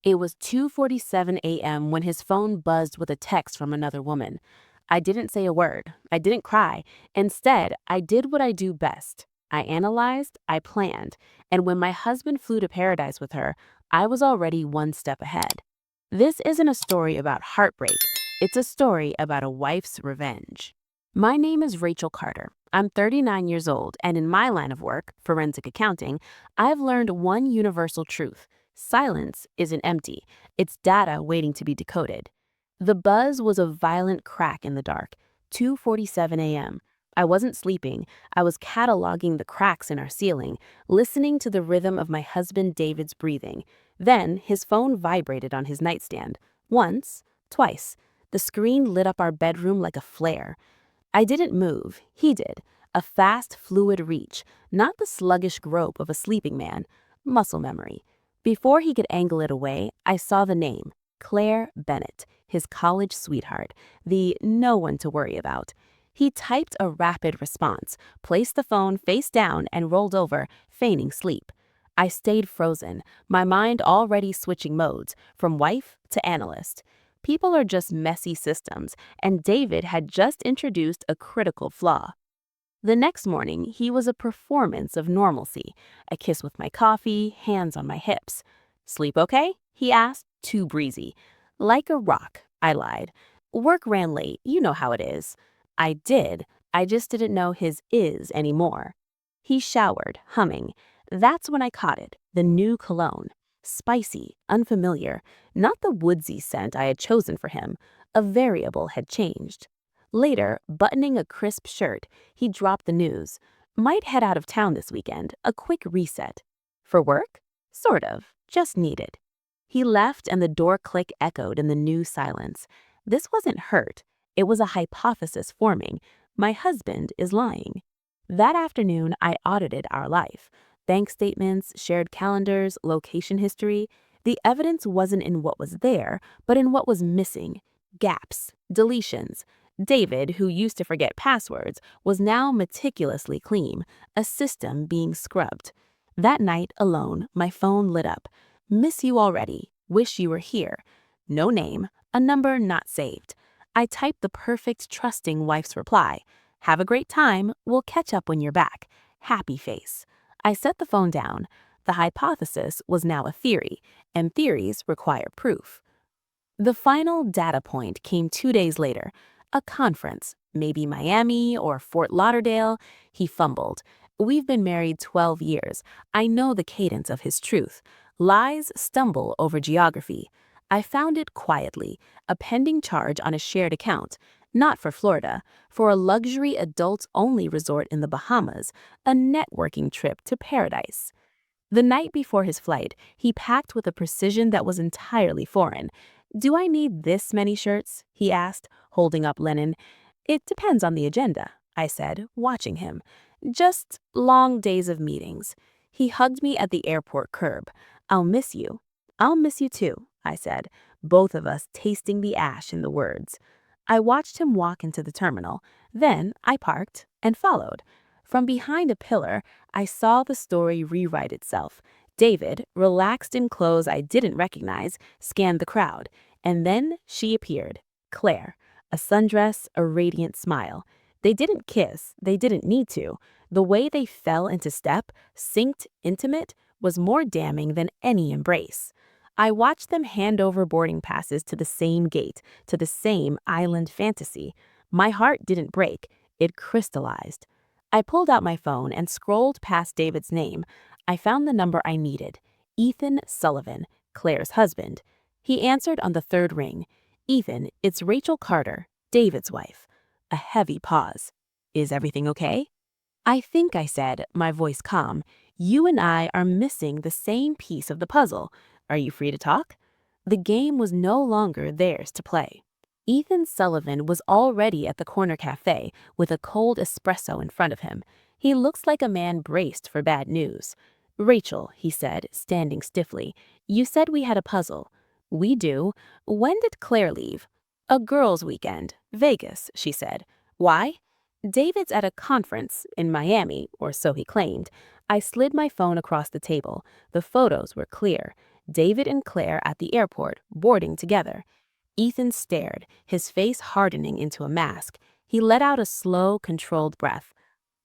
It was 2:47 a.m. when his phone buzzed with a text from another woman. I didn't say a word. I didn't cry. Instead, I did what I do best. I analyzed, I planned, and when my husband flew to paradise with her, I was already one step ahead. This isn't a story about heartbreak. It's a story about a wife's revenge. My name is Rachel Carter. I'm 39 years old, and in my line of work, forensic accounting, I've learned one universal truth. Silence isn't empty, it's data waiting to be decoded. The buzz was a violent crack in the dark, 2:47 a.m. I wasn't sleeping. I was cataloging the cracks in our ceiling, listening to the rhythm of my husband David's breathing. Then his phone vibrated on his nightstand. Once, twice. The screen lit up our bedroom like a flare. I didn't move, he did. A fast, fluid reach, not the sluggish grope of a sleeping man. Muscle memory. Before he could angle it away, I saw the name, Claire Bennett, his college sweetheart, the no one to worry about. He typed a rapid response, placed the phone face down, and rolled over, feigning sleep. I stayed frozen, my mind already switching modes, from wife to analyst. People are just messy systems, and David had just introduced a critical flaw. The next morning, he was a performance of normalcy. A kiss with my coffee, hands on my hips. "Sleep okay?" he asked, too breezy. "Like a rock," I lied. "Work ran late, you know how it is." I did, I just didn't know his is anymore. He showered, humming. That's when I caught it, the new cologne. Spicy, unfamiliar, not the woodsy scent I had chosen for him. A variable had changed. Later, buttoning a crisp shirt, he dropped the news. "Might head out of town this weekend, a quick reset." "For work?" "Sort of, just needed." He left and the door click echoed in the new silence. This wasn't hurt, it was a hypothesis forming. My husband is lying. That afternoon, I audited our life. Bank statements, shared calendars, location history. The evidence wasn't in what was there, but in what was missing. Gaps, deletions. David, who used to forget passwords, was now meticulously clean, a system being scrubbed. That night, alone, my phone lit up. "Miss you already. Wish you were here." No name, a number not saved. I typed the perfect, trusting wife's reply. "Have a great time. We'll catch up when you're back." Happy face. I set the phone down. The hypothesis was now a theory, and theories require proof. The final data point came 2 days later. A conference, maybe Miami or Fort Lauderdale. He fumbled. "We've been married 12 years. I know the cadence of his truth. Lies stumble over geography." I found it quietly, a pending charge on a shared account. Not for Florida, for a luxury adults-only resort in the Bahamas, a networking trip to paradise. The night before his flight, he packed with a precision that was entirely foreign. "Do I need this many shirts?" he asked, holding up linen. "It depends on the agenda," I said, watching him. "Just long days of meetings." He hugged me at the airport curb. "I'll miss you." "I'll miss you too," I said, both of us tasting the ash in the words. I watched him walk into the terminal. Then I parked and followed. From behind a pillar, I saw the story rewrite itself. David, relaxed in clothes I didn't recognize, scanned the crowd. And then she appeared. Claire. A sundress, a radiant smile. They didn't kiss, they didn't need to. The way they fell into step, synced, intimate, was more damning than any embrace. I watched them hand over boarding passes to the same gate, to the same island fantasy. My heart didn't break, it crystallized. I pulled out my phone and scrolled past David's name. I found the number I needed. Ethan Sullivan, Claire's husband. He answered on the third ring. "Ethan, it's Rachel Carter, David's wife." A heavy pause. "Is everything okay?" "I think," I said, my voice calm. "You and I are missing the same piece of the puzzle. Are you free to talk?" The game was no longer theirs to play. Ethan Sullivan was already at the corner cafe with a cold espresso in front of him. He looks like a man braced for bad news. "Rachel," he said, standing stiffly, "you said we had a puzzle." "We do. When did Claire leave?" "A girls' weekend. Vegas," she said. "Why?" "David's at a conference in Miami, or so he claimed." I slid my phone across the table. The photos were clear. David and Claire at the airport, boarding together. Ethan stared, his face hardening into a mask. He let out a slow, controlled breath.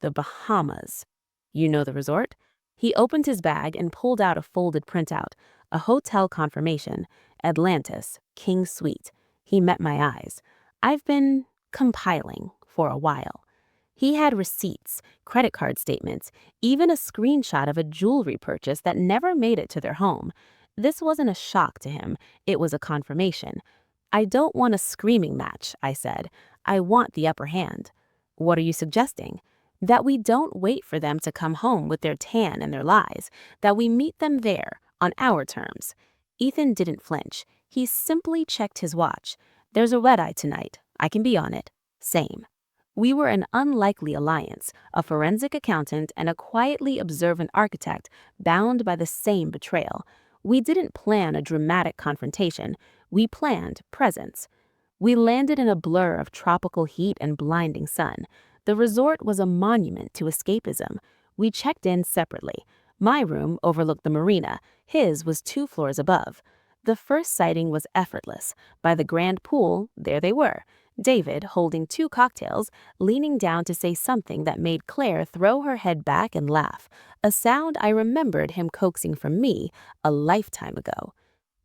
The Bahamas. You know the resort? He opened his bag and pulled out a folded printout, a hotel confirmation, Atlantis, King Suite. He met my eyes. I've been compiling for a while. He had receipts, credit card statements, even a screenshot of a jewelry purchase that never made it to their home. This wasn't a shock to him, it was a confirmation. I don't want a screaming match, I said. I want the upper hand. What are you suggesting? That we don't wait for them to come home with their tan and their lies, that we meet them there, on our terms. Ethan didn't flinch. He simply checked his watch. There's a red-eye tonight. I can be on it. Same. We were an unlikely alliance, a forensic accountant and a quietly observant architect bound by the same betrayal. We didn't plan a dramatic confrontation. We planned presence. We landed in a blur of tropical heat and blinding sun. The resort was a monument to escapism. We checked in separately. My room overlooked the marina. His was 2 floors above. The first sighting was effortless. By the grand pool, there they were. David, holding 2 cocktails, leaning down to say something that made Claire throw her head back and laugh, a sound I remembered him coaxing from me a lifetime ago.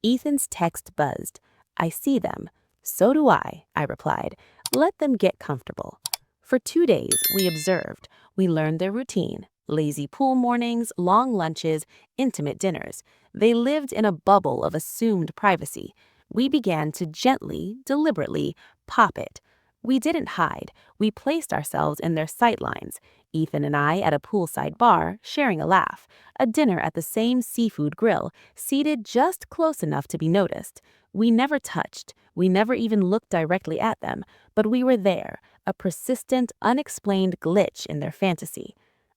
Ethan's text buzzed. I see them. So do I replied. Let them get comfortable. For 2 days, we observed. We learned their routine. Lazy pool mornings, long lunches, intimate dinners. They lived in a bubble of assumed privacy. We began to gently, deliberately, pop it. We didn't hide. We placed ourselves in their sightlines. Ethan and I at a poolside bar, sharing a laugh. A dinner at the same seafood grill, seated just close enough to be noticed. We never touched. We never even looked directly at them. But we were there, a persistent, unexplained glitch in their fantasy.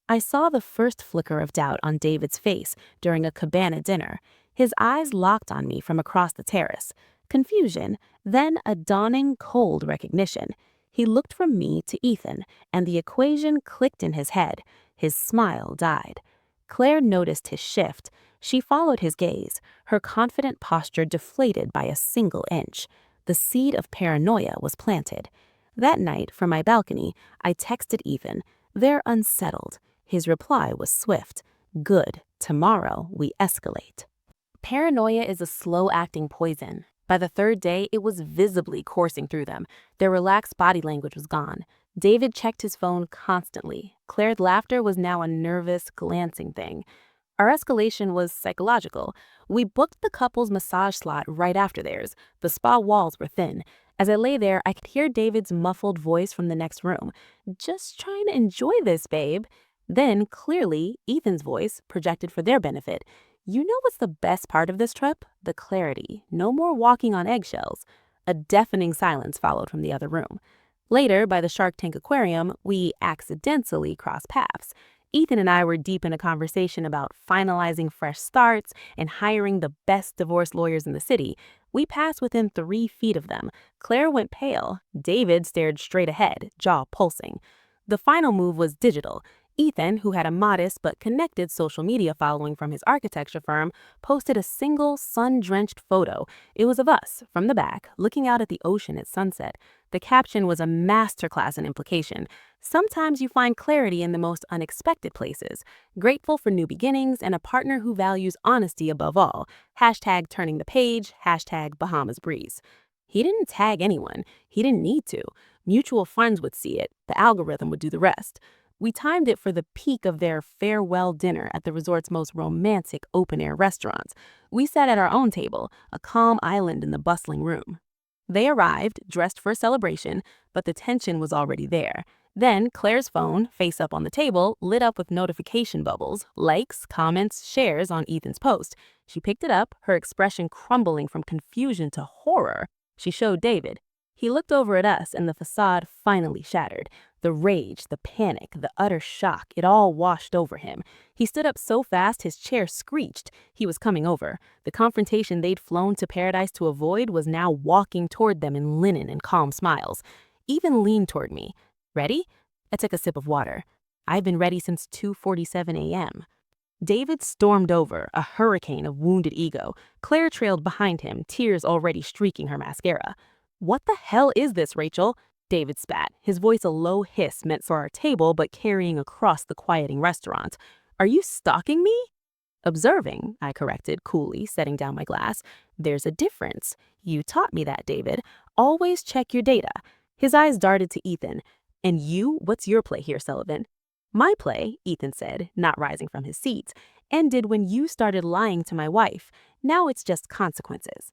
I saw the first flicker of doubt on David's face during a cabana dinner. His eyes locked on me from across the terrace. Confusion, then a dawning cold recognition. He looked from me to Ethan, and the equation clicked in his head. His smile died. Claire noticed his shift. She followed his gaze, her confident posture deflated by a single inch. The seed of paranoia was planted. That night, from my balcony, I texted Ethan. They're unsettled. His reply was swift. Good. Tomorrow we escalate. Paranoia is a slow-acting poison. By the 3rd day, it was visibly coursing through them. Their relaxed body language was gone. David checked his phone constantly. Claire's laughter was now a nervous, glancing thing. Our escalation was psychological. We booked the couple's massage slot right after theirs. The spa walls were thin. As I lay there, I could hear David's muffled voice from the next room. Just trying to enjoy this, babe. Then, clearly, Ethan's voice, projected for their benefit. You know what's the best part of this trip? The clarity. No more walking on eggshells. A deafening silence followed from the other room. Later, by the Shark Tank aquarium, we accidentally crossed paths. Ethan and I were deep in a conversation about finalizing fresh starts and hiring the best divorce lawyers in the city. We passed within 3 feet of them. Claire went pale. David stared straight ahead, jaw pulsing. The final move was digital. Ethan, who had a modest but connected social media following from his architecture firm, posted a single sun-drenched photo. It was of us, from the back, looking out at the ocean at sunset. The caption was a masterclass in implication. Sometimes you find clarity in the most unexpected places. Grateful for new beginnings and a partner who values honesty above all. Hashtag turning the page, hashtag Bahamas breeze. He didn't tag anyone. He didn't need to. Mutual funds would see it. The algorithm would do the rest. We timed it for the peak of their farewell dinner at the resort's most romantic open-air restaurants. We sat at our own table, a calm island in the bustling room. They arrived, dressed for a celebration, but the tension was already there. Then Claire's phone, face up on the table, lit up with notification bubbles, likes, comments, shares on Ethan's post. She picked it up, her expression crumbling from confusion to horror. She showed David. He looked over at us, and the facade finally shattered. The rage, the panic, the utter shock, it all washed over him. He stood up so fast his chair screeched. He was coming over. The confrontation they'd flown to paradise to avoid was now walking toward them in linen and calm smiles. Ethan leaned toward me. Ready? I took a sip of water. I've been ready since 2:47 a.m. David stormed over, a hurricane of wounded ego. Claire trailed behind him, tears already streaking her mascara. "What the hell is this, Rachel?" David spat, his voice a low hiss meant for our table but carrying across the quieting restaurant. "Are you stalking me?" "Observing," I corrected coolly, setting down my glass. "There's a difference. You taught me that, David. Always check your data." His eyes darted to Ethan. "And you, what's your play here, Sullivan?" "My play," Ethan said, not rising from his seat, "ended when you started lying to my wife. Now it's just consequences."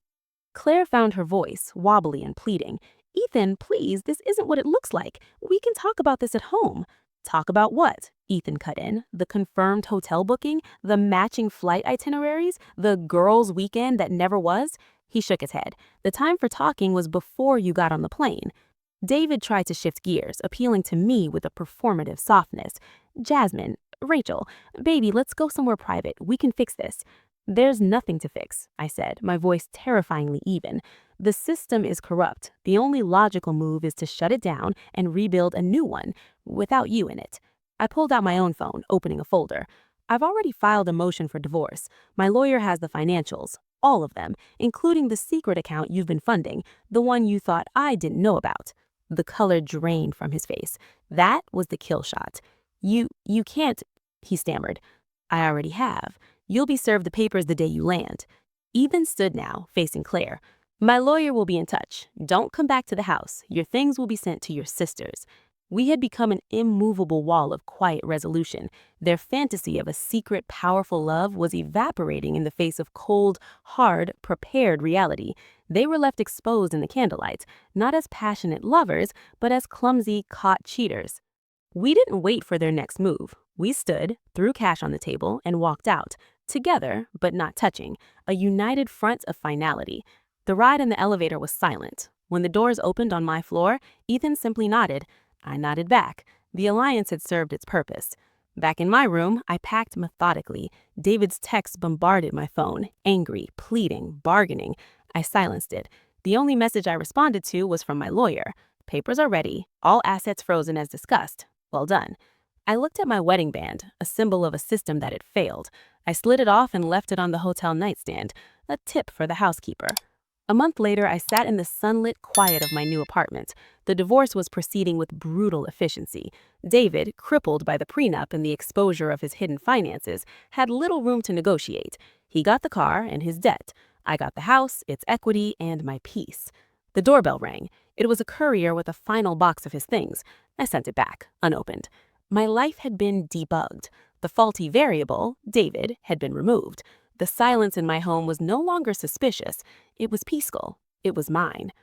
Claire found her voice, wobbly and pleading. "Ethan, please, this isn't what it looks like. We can talk about this at home." "Talk about what?" Ethan cut in. "The confirmed hotel booking, the matching flight itineraries, the girls' weekend that never was?" He shook his head. "The time for talking was before you got on the plane." David tried to shift gears, appealing to me with a performative softness. "Jasmine, Rachel, baby, let's go somewhere private. We can fix this." "There's nothing to fix," I said, my voice terrifyingly even. "The system is corrupt. The only logical move is to shut it down and rebuild a new one, without you in it." I pulled out my own phone, opening a folder. "I've already filed a motion for divorce. My lawyer has the financials, all of them, including the secret account you've been funding, the one you thought I didn't know about." The color drained from his face. That was the kill shot. You can't," he stammered. "I already have. You'll be served the papers the day you land." Ethan stood now, facing Claire. "My lawyer will be in touch. Don't come back to the house. Your things will be sent to your sisters." We had become an immovable wall of quiet resolution. Their fantasy of a secret, powerful love was evaporating in the face of cold, hard, prepared reality. They were left exposed in the candlelight, not as passionate lovers, but as clumsy, caught cheaters. We didn't wait for their next move. We stood, threw cash on the table, and walked out, together, but not touching, a united front of finality. The ride in the elevator was silent. When the doors opened on my floor, Ethan simply nodded. I nodded back. The alliance had served its purpose. Back in my room, I packed methodically. David's texts bombarded my phone, angry, pleading, bargaining. I silenced it. The only message I responded to was from my lawyer. "Papers are ready. All assets frozen as discussed. Well done." I looked at my wedding band, a symbol of a system that had failed. I slid it off and left it on the hotel nightstand, a tip for the housekeeper. A month later, I sat in the sunlit quiet of my new apartment. The divorce was proceeding with brutal efficiency. David, crippled by the prenup and the exposure of his hidden finances, had little room to negotiate. He got the car and his debt. I got the house, its equity, and my peace. The doorbell rang. It was a courier with a final box of his things. I sent it back, unopened. My life had been debugged. The faulty variable, David, had been removed. The silence in my home was no longer suspicious. It was peaceful. It was mine.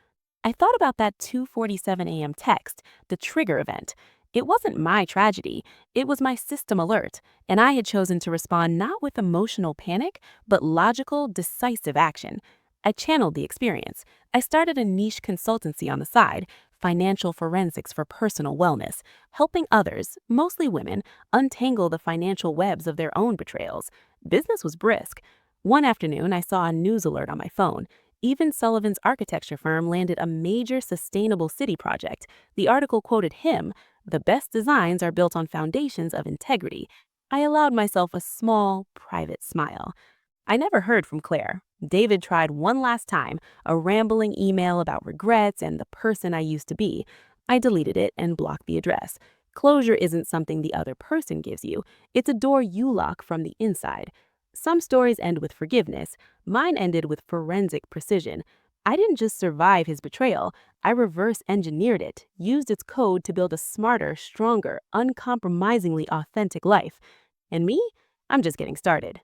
I thought about that 2:47 a.m. text, the trigger event. It wasn't my tragedy. It was my system alert, and I had chosen to respond not with emotional panic, but logical, decisive action. I channeled the experience. I started a niche consultancy on the side, financial forensics for personal wellness, helping others, mostly women, untangle the financial webs of their own betrayals. Business was brisk. One afternoon, I saw a news alert on my phone. Even Sullivan's architecture firm landed a major sustainable city project. The article quoted him, "The best designs are built on foundations of integrity." I allowed myself a small, private smile. I never heard from Claire. David tried one last time, a rambling email about regrets and the person I used to be. I deleted it and blocked the address. Closure isn't something the other person gives you. It's a door you lock from the inside. Some stories end with forgiveness. Mine ended with forensic precision. I didn't just survive his betrayal. I reverse engineered it, used its code to build a smarter, stronger, uncompromisingly authentic life. And me? I'm just getting started.